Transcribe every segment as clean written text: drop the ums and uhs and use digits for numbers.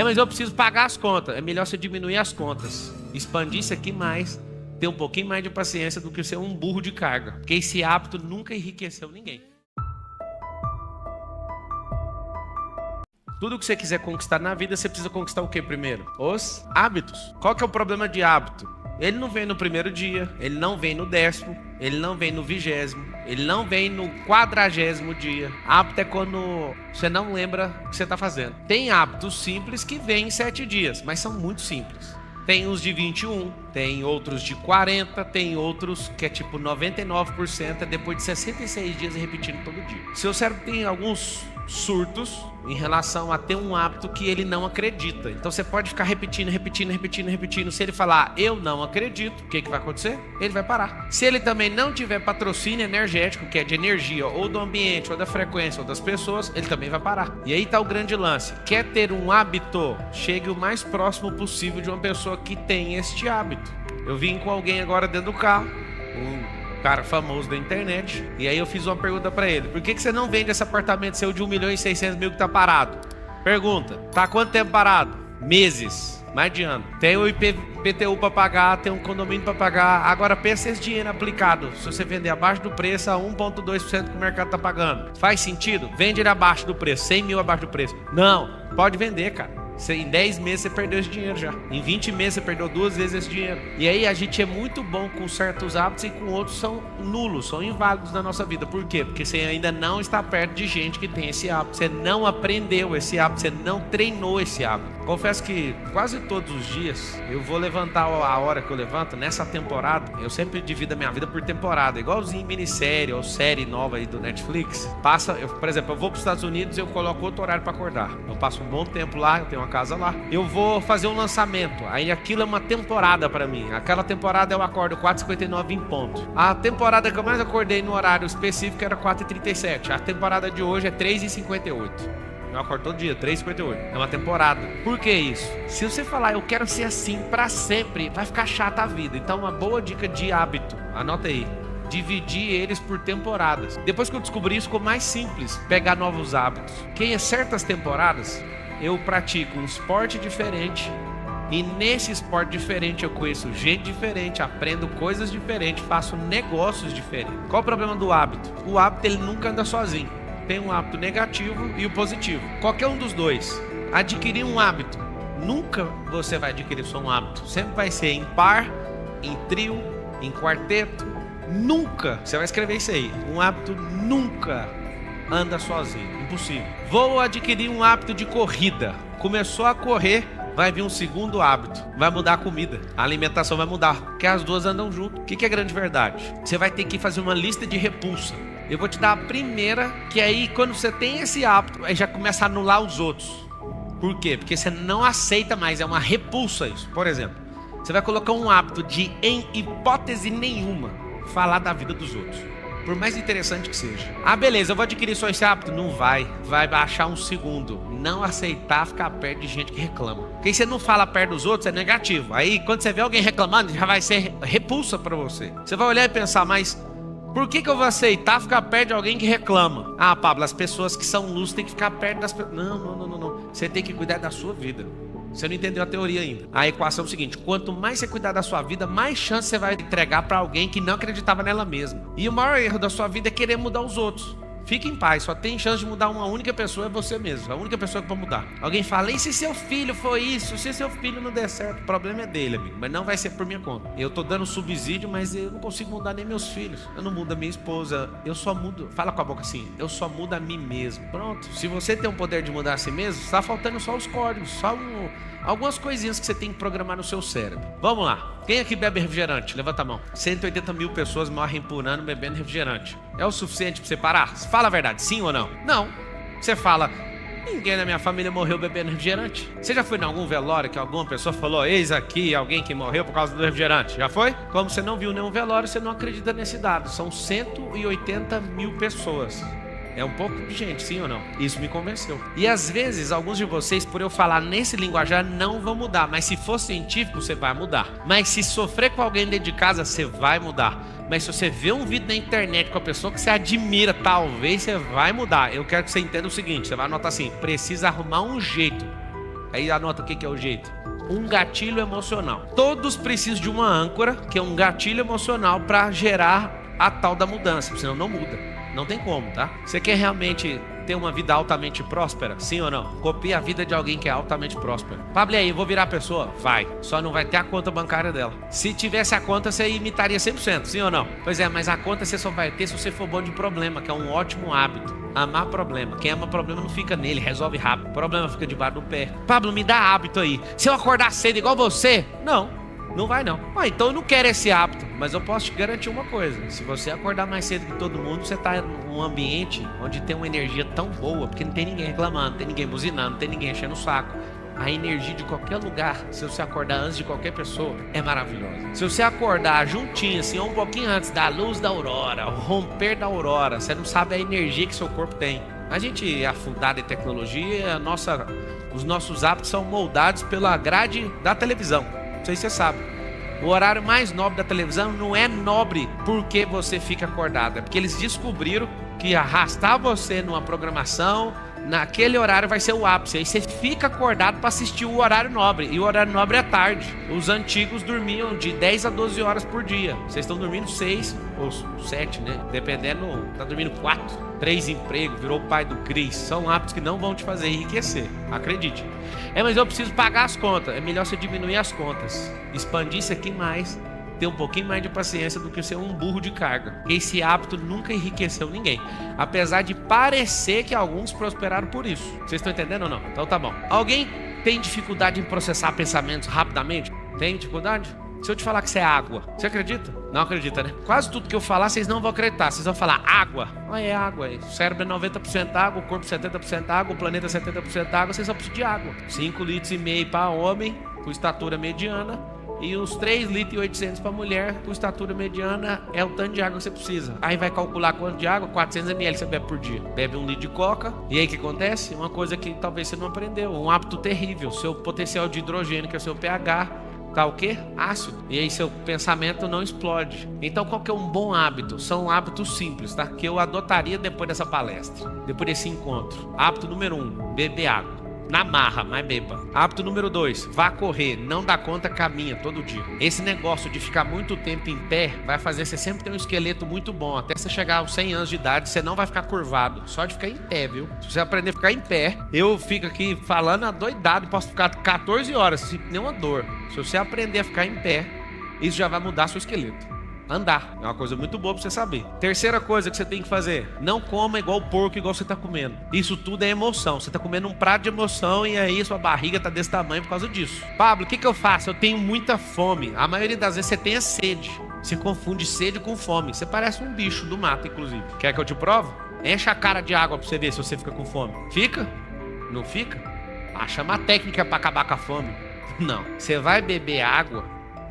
Mas eu preciso pagar as contas. É melhor você diminuir as contas, expandir isso aqui mais, ter um pouquinho mais de paciência do que ser um burro de carga. Porque esse hábito nunca enriqueceu ninguém. Tudo que você quiser conquistar na vida, você precisa conquistar o que primeiro? Os hábitos. Qual que é o problema de hábito? Ele não vem no primeiro dia, ele não vem no 10º, ele não vem no 20º, ele não vem no 40º dia. Hábito é quando você não lembra o que você está fazendo. Tem hábitos simples que vêm em 7 dias, mas são muito simples. Tem uns de 21, tem outros de 40, tem outros que é tipo 99%, é depois de 66 dias repetindo todo dia. Seu cérebro tem alguns surtos em relação a ter um hábito que ele não acredita. Então você pode ficar repetindo. Se ele falar, eu não acredito, o que vai acontecer? Ele vai parar. Se ele também não tiver patrocínio energético, que é de energia, ou do ambiente, ou da frequência, ou das pessoas, ele também vai parar. E aí tá o grande lance. Quer ter um hábito? Chegue o mais próximo possível de uma pessoa que tem este hábito. Eu vim com alguém agora dentro do carro, cara famoso da internet, e aí eu fiz uma pergunta pra ele: por que você não vende esse apartamento seu de 1.600.000 que tá parado? Pergunta: tá há quanto tempo parado? Meses, mais de ano. Tem o IPTU pra pagar, tem um condomínio pra pagar. Agora pensa esse dinheiro aplicado, se você vender abaixo do preço, a 1,2% que o mercado tá pagando, faz sentido? Vende ele abaixo do preço, 100 mil abaixo do preço. Não, pode vender, cara. Em 10 meses você perdeu esse dinheiro já. Em 20 meses você perdeu 2 vezes esse dinheiro. E aí a gente é muito bom com certos hábitos e com outros são nulos, são inválidos na nossa vida. Por quê? Porque você ainda não está perto de gente que tem esse hábito. Você não aprendeu esse hábito, você não treinou esse hábito. Confesso que quase todos os dias eu vou levantar a hora que eu levanto. Nessa temporada, eu sempre divido a minha vida por temporada. Igualzinho minissérie ou série nova aí do Netflix. Por exemplo, eu vou para os Estados Unidos e eu coloco outro horário para acordar. Eu passo um bom tempo lá, eu tenho uma casa lá. Eu vou fazer um lançamento. Aí aquilo é uma temporada para mim. Aquela temporada eu acordo 4h59 em ponto. A temporada que eu mais acordei no horário específico era 4h37. A temporada de hoje é 3h58. Eu acordo todo dia, 3h58. É uma temporada. Por que isso? Se você falar, eu quero ser assim pra sempre, vai ficar chata a vida. Então uma boa dica de hábito, anota aí: dividir eles por temporadas. Depois que eu descobri isso, ficou mais simples pegar novos hábitos. Que em certas temporadas eu pratico um esporte diferente, e nesse esporte diferente eu conheço gente diferente, aprendo coisas diferentes, faço negócios diferentes. Qual o problema do hábito? O hábito ele nunca anda sozinho. Tem um hábito negativo e o positivo. Qualquer um dos dois. Adquirir um hábito, nunca você vai adquirir só um hábito. Sempre vai ser em par, em trio, em quarteto. Nunca, você vai escrever isso aí, um hábito nunca anda sozinho, impossível. Vou adquirir um hábito de corrida. Começou a correr, vai vir um segundo hábito, vai mudar a comida, a alimentação vai mudar, porque as duas andam junto. O que é grande verdade? Você vai ter que fazer uma lista de repulsa. Eu vou te dar a primeira, que aí quando você tem esse hábito, aí já começa a anular os outros. Por quê? Porque você não aceita mais, é uma repulsa isso. Por exemplo, você vai colocar um hábito de, em hipótese nenhuma, falar da vida dos outros. Por mais interessante que seja. Ah, beleza, eu vou adquirir só esse hábito? Não vai. Vai baixar um segundo. Não aceitar ficar perto de gente que reclama. Porque você não fala perto dos outros, é negativo. Aí, quando você vê alguém reclamando, já vai ser repulsa pra você. Você vai olhar e pensar, mas por que eu vou aceitar ficar perto de alguém que reclama? Ah, Pablo, as pessoas que são luz têm que ficar perto das pessoas. Não. Você tem que cuidar da sua vida. Você não entendeu a teoria ainda. A equação é o seguinte: quanto mais você cuidar da sua vida, mais chance você vai entregar para alguém que não acreditava nela mesma. E o maior erro da sua vida é querer mudar os outros. Fique em paz, só tem chance de mudar uma única pessoa, é você mesmo. A única pessoa que pode mudar. Alguém fala, e se seu filho foi isso? Se seu filho não der certo? O problema é dele, amigo, mas não vai ser por minha conta. Eu tô dando subsídio, mas eu não consigo mudar nem meus filhos. Eu não mudo a minha esposa, eu só mudo. Fala com a boca assim: eu só mudo a mim mesmo. Pronto. Se você tem o poder de mudar a si mesmo, está faltando só os códigos, só algumas coisinhas que você tem que programar no seu cérebro. Vamos lá. Quem aqui bebe refrigerante? Levanta a mão. 180 mil pessoas morrem por ano bebendo refrigerante. É o suficiente para você parar? Fala a verdade, sim ou não? Não. Você fala, ninguém na minha família morreu bebendo refrigerante. Você já foi em algum velório que alguma pessoa falou, eis aqui alguém que morreu por causa do refrigerante? Já foi? Como você não viu nenhum velório, você não acredita nesse dado. São 180 mil pessoas. É um pouco de gente, sim ou não? Isso me convenceu. E às vezes, alguns de vocês, por eu falar nesse linguajar, não vão mudar. Mas se for científico, você vai mudar. Mas se sofrer com alguém dentro de casa, você vai mudar. Mas se você vê um vídeo na internet com a pessoa que você admira, talvez você vai mudar. Eu quero que você entenda o seguinte, você vai anotar assim: precisa arrumar um jeito Aí anota o que é o jeito. Um gatilho emocional. Todos precisam de uma âncora, que é um gatilho emocional para gerar a tal da mudança, senão não muda. Não tem como, tá? Você quer realmente ter uma vida altamente próspera? Sim ou não? Copie a vida de alguém que é altamente próspera. Pablo, e aí, eu vou virar pessoa? Vai. Só não vai ter a conta bancária dela. Se tivesse a conta, você imitaria 100%, sim ou não? Pois é, mas a conta você só vai ter se você for bom de problema, que é um ótimo hábito. Amar problema. Quem ama problema não fica nele, resolve rápido. O problema fica debaixo do pé. Pablo, me dá hábito aí. Se eu acordar cedo igual você? Não vai não. Então eu não quero esse hábito, mas eu posso te garantir uma coisa. Se você acordar mais cedo que todo mundo, você tá num ambiente onde tem uma energia tão boa, porque não tem ninguém reclamando, não tem ninguém buzinando, não tem ninguém enchendo o saco. A energia de qualquer lugar, se você acordar antes de qualquer pessoa, é maravilhosa. Se você acordar juntinho, assim, um pouquinho antes da luz da aurora, o romper da aurora, você não sabe a energia que seu corpo tem. A gente é afundado em tecnologia, os nossos hábitos são moldados pela grade da televisão. Não sei se você sabe. O horário mais nobre da televisão não é nobre porque você fica acordado. É porque eles descobriram que arrastar você numa programação, naquele horário vai ser o ápice. Aí você fica acordado para assistir o horário nobre. E o horário nobre é tarde. Os antigos dormiam de 10 a 12 horas por dia. Vocês estão dormindo 6 ou 7, né? Dependendo, tá dormindo 4. 3 empregos, virou o pai do Cris. São hábitos que não vão te fazer enriquecer. Acredite. Mas eu preciso pagar as contas. É melhor você diminuir as contas. Expandir isso aqui mais. Ter um pouquinho mais de paciência do que ser um burro de carga. Esse hábito nunca enriqueceu ninguém. Apesar de parecer que alguns prosperaram por isso. Vocês estão entendendo ou não? Então tá bom. Alguém tem dificuldade em processar pensamentos rapidamente? Tem dificuldade? Se eu te falar que isso é água, você acredita? Não acredita, né? Quase tudo que eu falar, vocês não vão acreditar. Vocês vão falar água. É água. O cérebro é 90% água, o corpo 70% água, o planeta 70% água. Vocês só precisam de água. 5,5 litros para homem, com estatura mediana. E os 3,8 litros para mulher, com estatura mediana, é o tanto de água que você precisa. Aí vai calcular quanto de água? 400 ml você bebe por dia. Bebe 1 litro de coca. E aí o que acontece? Uma coisa que talvez você não aprendeu. Um hábito terrível. Seu potencial de hidrogênio, que é o seu pH, tá o quê? Ácido. E aí seu pensamento não explode. Então qual que é um bom hábito? São hábitos simples, tá? Que eu adotaria depois dessa palestra. Depois desse encontro. Hábito número 1, beber água. Na marra, mas beba. Hábito número 2, vá correr. Não dá conta, caminha todo dia. Esse negócio de ficar muito tempo em pé vai fazer você sempre ter um esqueleto muito bom. Até você chegar aos 100 anos de idade, você não vai ficar curvado. Só de ficar em pé, viu? Se você aprender a ficar em pé, eu fico aqui falando adoidado, posso ficar 14 horas sem nenhuma dor. Se você aprender a ficar em pé, isso já vai mudar seu esqueleto. Andar, é uma coisa muito boa pra você saber. Terceira coisa que você tem que fazer: não coma igual o porco, igual você tá comendo. Isso tudo é emoção. Você tá comendo um prato de emoção e aí sua barriga tá desse tamanho por causa disso. Pablo, o que eu faço? Eu tenho muita fome. A maioria das vezes você tem a sede. Você confunde sede com fome. Você parece um bicho do mato, inclusive. Quer que eu te provo? Enche a cara de água pra você ver se você fica com fome. Fica? Não fica? Chama a técnica pra acabar com a fome. Não. Você vai beber água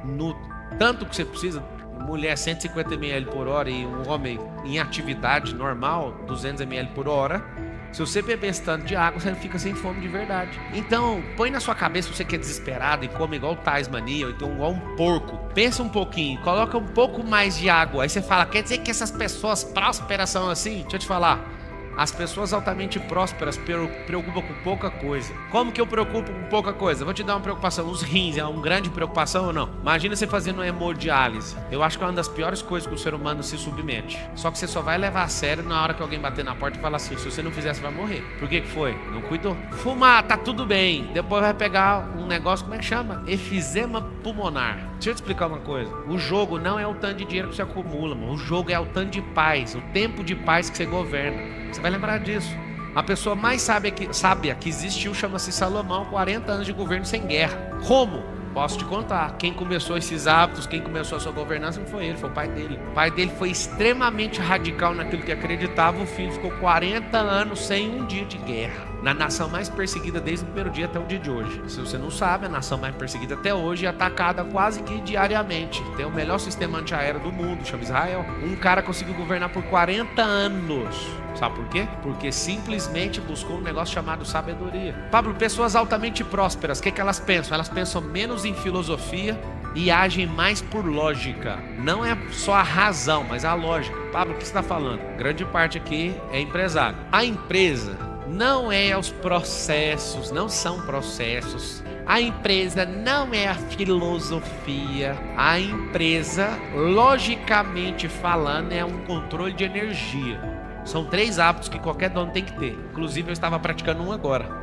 no tanto que você precisa. Mulher 150 ml por hora e um homem em atividade normal 200 ml por hora. Se você beber esse tanto de água, você fica sem fome de verdade. Então, põe na sua cabeça, você que é desesperado e come igual Tasmania, ou então igual um porco. Pensa um pouquinho, coloca um pouco mais de água. Aí você fala, quer dizer que essas pessoas prósperas são assim? Deixa eu te falar. As pessoas altamente prósperas preocupam com pouca coisa. Como que eu preocupo com pouca coisa? Vou te dar uma preocupação. Os rins é uma grande preocupação ou não? Imagina você fazendo uma hemodiálise. Eu acho que é uma das piores coisas que o ser humano se submete. Só que você só vai levar a sério na hora que alguém bater na porta e falar assim: se você não fizer, você vai morrer. Por que foi? Não cuidou. Fumar, tá tudo bem. Depois vai pegar um negócio, como é que chama? Efizema pulmonar. Deixa eu te explicar uma coisa. O jogo não é o tanto de dinheiro que você acumula, mano. O jogo é o tanto de paz, o tempo de paz que você governa. Você vai lembrar disso. A pessoa mais sábia que existiu chama-se Salomão, 40 anos de governo sem guerra. Como? Posso te contar. Quem começou esses hábitos, quem começou a sua governança não foi ele, foi o pai dele. O pai dele foi extremamente radical naquilo que acreditava. O filho ficou 40 anos sem um dia de guerra. Na nação mais perseguida desde o primeiro dia até o dia de hoje. Se você não sabe, a nação mais perseguida até hoje é atacada quase que diariamente. Tem o melhor sistema antiaéreo do mundo, chama Israel. Um cara conseguiu governar por 40 anos. Sabe por quê? Porque simplesmente buscou um negócio chamado sabedoria. Pablo, pessoas altamente prósperas, o que elas pensam? Elas pensam menos em filosofia e agem mais por lógica. Não é só a razão, mas a lógica. Pablo, o que você está falando? Grande parte aqui é empresário. A empresa não é os processos, não são processos. A empresa não é a filosofia. A empresa, logicamente falando, é um controle de energia. São 3 hábitos que qualquer dono tem que ter. Inclusive, eu estava praticando um agora.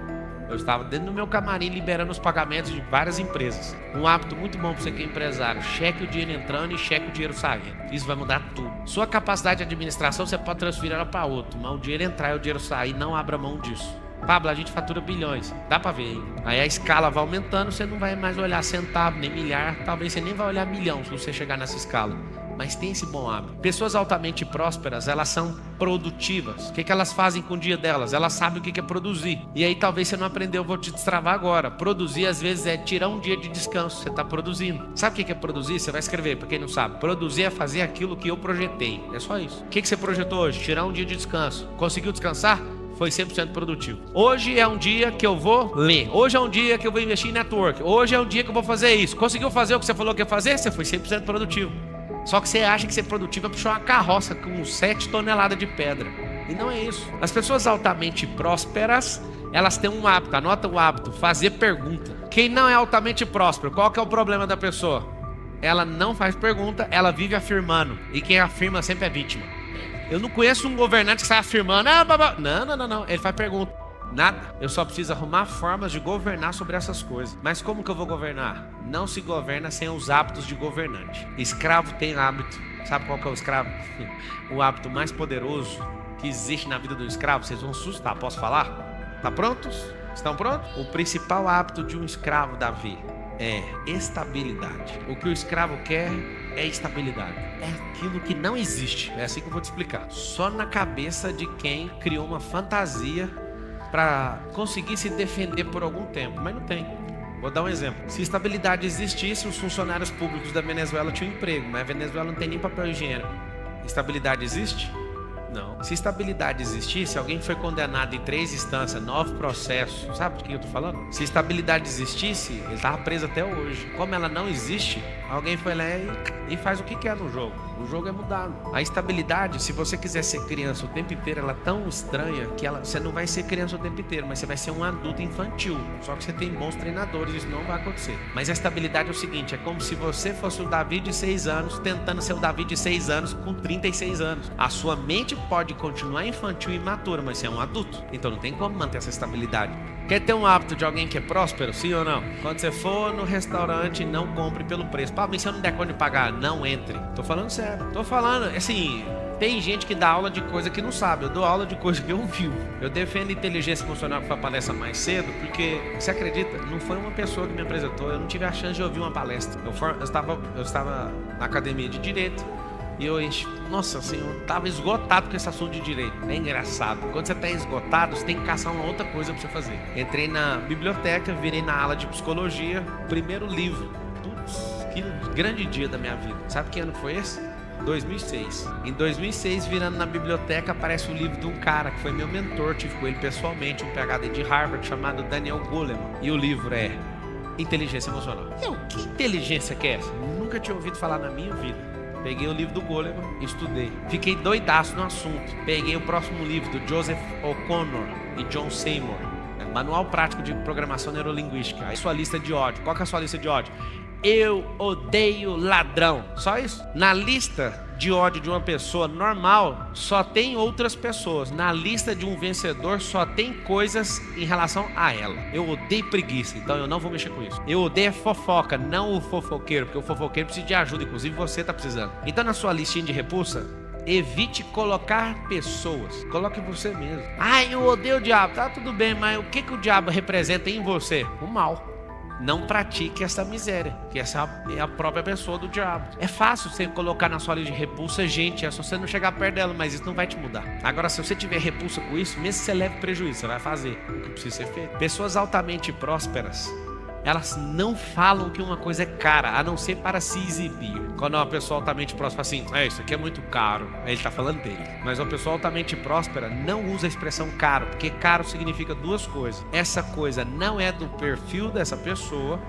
Eu estava dentro do meu camarim liberando os pagamentos de várias empresas. Um hábito muito bom para você que é empresário: cheque o dinheiro entrando e cheque o dinheiro saindo. Isso vai mudar tudo. Sua capacidade de administração você pode transferir ela para outro, mas o dinheiro entrar e o dinheiro sair, não abra mão disso. Pablo, a gente fatura bilhões, dá pra ver, hein? Aí a escala vai aumentando, você não vai mais olhar centavo, nem milhar, talvez você nem vai olhar milhão se você chegar nessa escala. Mas tem esse bom hábito. Pessoas altamente prósperas, elas são produtivas. O que elas fazem com o dia delas? Elas sabem o que é produzir. E aí talvez você não aprendeu, eu vou te destravar agora. Produzir às vezes é tirar um dia de descanso, você está produzindo. Sabe o que é produzir? Você vai escrever, para quem não sabe. Produzir é fazer aquilo que eu projetei, é só isso. O que você projetou hoje? Tirar um dia de descanso. Conseguiu descansar? Foi 100% produtivo. Hoje é um dia que eu vou ler. Hoje é um dia que eu vou investir em network. Hoje é um dia que eu vou fazer isso. Conseguiu fazer o que você falou que ia fazer? Você foi 100% produtivo. Só que você acha que ser produtivo é puxar uma carroça com 7 toneladas de pedra. E não é isso. As pessoas altamente prósperas, elas têm um hábito. Anota o hábito: fazer pergunta. Quem não é altamente próspero, qual que é o problema da pessoa? Ela não faz pergunta, ela vive afirmando. E quem afirma sempre é vítima. Eu não conheço um governante que sai afirmando. Não. Ele faz pergunta. Nada. Eu só preciso arrumar formas de governar sobre essas coisas. Mas como que eu vou governar? Não se governa sem os hábitos de governante. Escravo tem hábito. Sabe qual que é o escravo? O hábito mais poderoso que existe na vida do escravo. Vocês vão assustar, posso falar? Tá prontos? Estão prontos? O principal hábito de um escravo, Davi, é estabilidade. O que o escravo quer é estabilidade. É aquilo que não existe. É assim que eu vou te explicar. Só na cabeça de quem criou uma fantasia para conseguir se defender por algum tempo, mas não tem. Vou dar um exemplo. Se estabilidade existisse, os funcionários públicos da Venezuela tinham emprego, mas a Venezuela não tem nem papel higiênico. Estabilidade existe? Não. Se estabilidade existisse, alguém foi condenado em 3 instâncias, 9 processos. Sabe do que eu tô falando? Se estabilidade existisse, ele estava preso até hoje. Como ela não existe, alguém foi lá e faz o que quer no jogo. O jogo é mudado. A estabilidade, se você quiser ser criança o tempo inteiro, ela é tão estranha que você não vai ser criança o tempo inteiro, mas você vai ser um adulto infantil. Só que você tem bons treinadores, isso não vai acontecer. Mas a estabilidade é o seguinte: é como se você fosse o Davi de 6 anos, tentando ser o Davi de 6 anos com 36 anos. A sua mente pode continuar infantil e imatura, mas você é um adulto. Então não tem como manter essa estabilidade. Quer ter um hábito de alguém que é próspero? Sim ou não? Quando você for no restaurante, não compre pelo preço. Pá, mas se eu não der conta de pagar, não entre. Tô falando sério. Tô falando, assim, tem gente que dá aula de coisa que não sabe. Eu dou aula de coisa que eu vivo. Eu defendo inteligência emocional, que foi a palestra mais cedo, porque, você acredita? Não foi uma pessoa que me apresentou. Eu não tive a chance de ouvir uma palestra. Eu estava na academia de direito. E eu, nossa senhora, eu tava esgotado com esse assunto de direito. É engraçado. Quando você tá esgotado, você tem que caçar uma outra coisa pra você fazer. Entrei na biblioteca, virei na ala de psicologia. Primeiro livro. Putz, que grande dia da minha vida. Sabe que ano foi esse? 2006. Em 2006, virando na biblioteca, aparece o livro de um cara que foi meu mentor. Tive com ele pessoalmente, um PhD de Harvard chamado Daniel Goleman. E o livro é Inteligência Emocional. Que inteligência que é essa? Nunca tinha ouvido falar na minha vida. Peguei o livro do Goleman, estudei. Fiquei doidaço no assunto. Peguei o próximo livro do Joseph O'Connor e John Seymour. Manual Prático de Programação Neurolinguística. Aí sua lista de ódio. Qual que é a sua lista de ódio? Eu odeio ladrão. Só isso. Na lista de ódio de uma pessoa normal, só tem outras pessoas. Na lista de um vencedor, só tem coisas em relação a ela. Eu odeio preguiça, então eu não vou mexer com isso. Eu odeio fofoca, não o fofoqueiro, porque o fofoqueiro precisa de ajuda, inclusive você tá precisando. Então na sua listinha de repulsa, evite colocar pessoas. Coloque você mesmo. Eu odeio o diabo. Tá tudo bem, mas o que o diabo representa em você? O mal. Não pratique essa miséria, que essa é a própria pessoa do diabo. É fácil você colocar na sua lista de repulsa gente, é só você não chegar perto dela, mas isso não vai te mudar. Agora, se você tiver repulsa com isso, mesmo que você leve prejuízo, você vai fazer o que precisa ser feito. Pessoas altamente prósperas, elas não falam que uma coisa é cara, a não ser para se exibir. Quando uma pessoa altamente próspera fala assim, isso aqui é muito caro, aí ele está falando dele. Mas uma pessoa altamente próspera não usa a expressão caro, porque caro significa 2 coisas. Essa coisa não é do perfil dessa pessoa,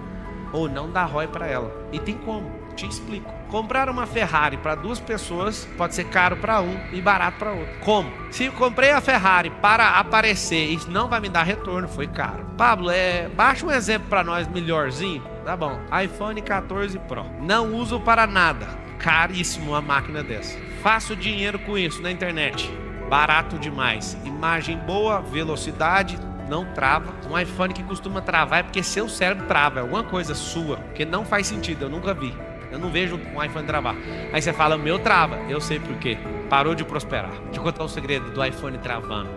ou não dá ROI para ela. E tem como. Te explico. Comprar uma Ferrari para 2 pessoas pode ser caro para um e barato para outro. Como? Se eu comprei a Ferrari para aparecer e não vai me dar retorno, foi caro. Pablo, baixa um exemplo para nós melhorzinho. Tá bom. iPhone 14 Pro. Não uso para nada. Caríssimo uma máquina dessa. Faço dinheiro com isso na internet. Barato demais. Imagem boa, velocidade, não trava. Um iPhone que costuma travar é porque seu cérebro trava. É alguma coisa sua. Porque não faz sentido, eu nunca vi. Eu não vejo um iPhone travar. Aí você fala, o meu trava. Eu sei por quê. Parou de prosperar. Deixa eu contar o segredo do iPhone travando.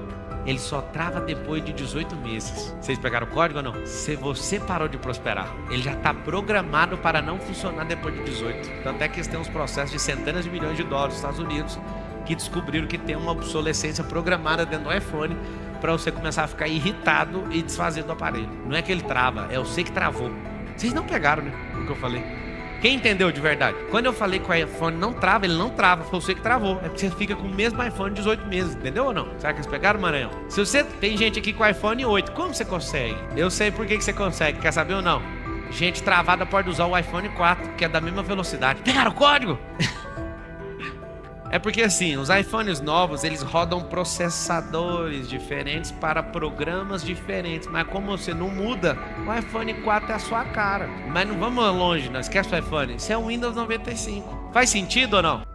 Ele só trava depois de 18 meses. Vocês pegaram o código ou não? Se você parou de prosperar, ele já está programado para não funcionar depois de 18. Tanto é que eles têm uns processos de centenas de milhões de dólares nos Estados Unidos que descobriram que tem uma obsolescência programada dentro do iPhone para você começar a ficar irritado e desfazer do aparelho. Não é que ele trava, é você que travou. Vocês não pegaram, né? O que eu falei. Quem entendeu de verdade? Quando eu falei que o iPhone não trava, ele não trava. Foi você que travou. É porque você fica com o mesmo iPhone 18 meses. Entendeu ou não? Será que eles pegaram, Maranhão? Se você tem gente aqui com iPhone 8, como você consegue? Eu sei por que você consegue. Quer saber ou não? Gente travada pode usar o iPhone 4, que é da mesma velocidade. Pegaram o código? É porque assim, os iPhones novos, eles rodam processadores diferentes para programas diferentes. Mas como você não muda, o iPhone 4 é a sua cara. Mas não vamos longe, não esquece o iPhone. Isso é o Windows 95. Faz sentido ou não?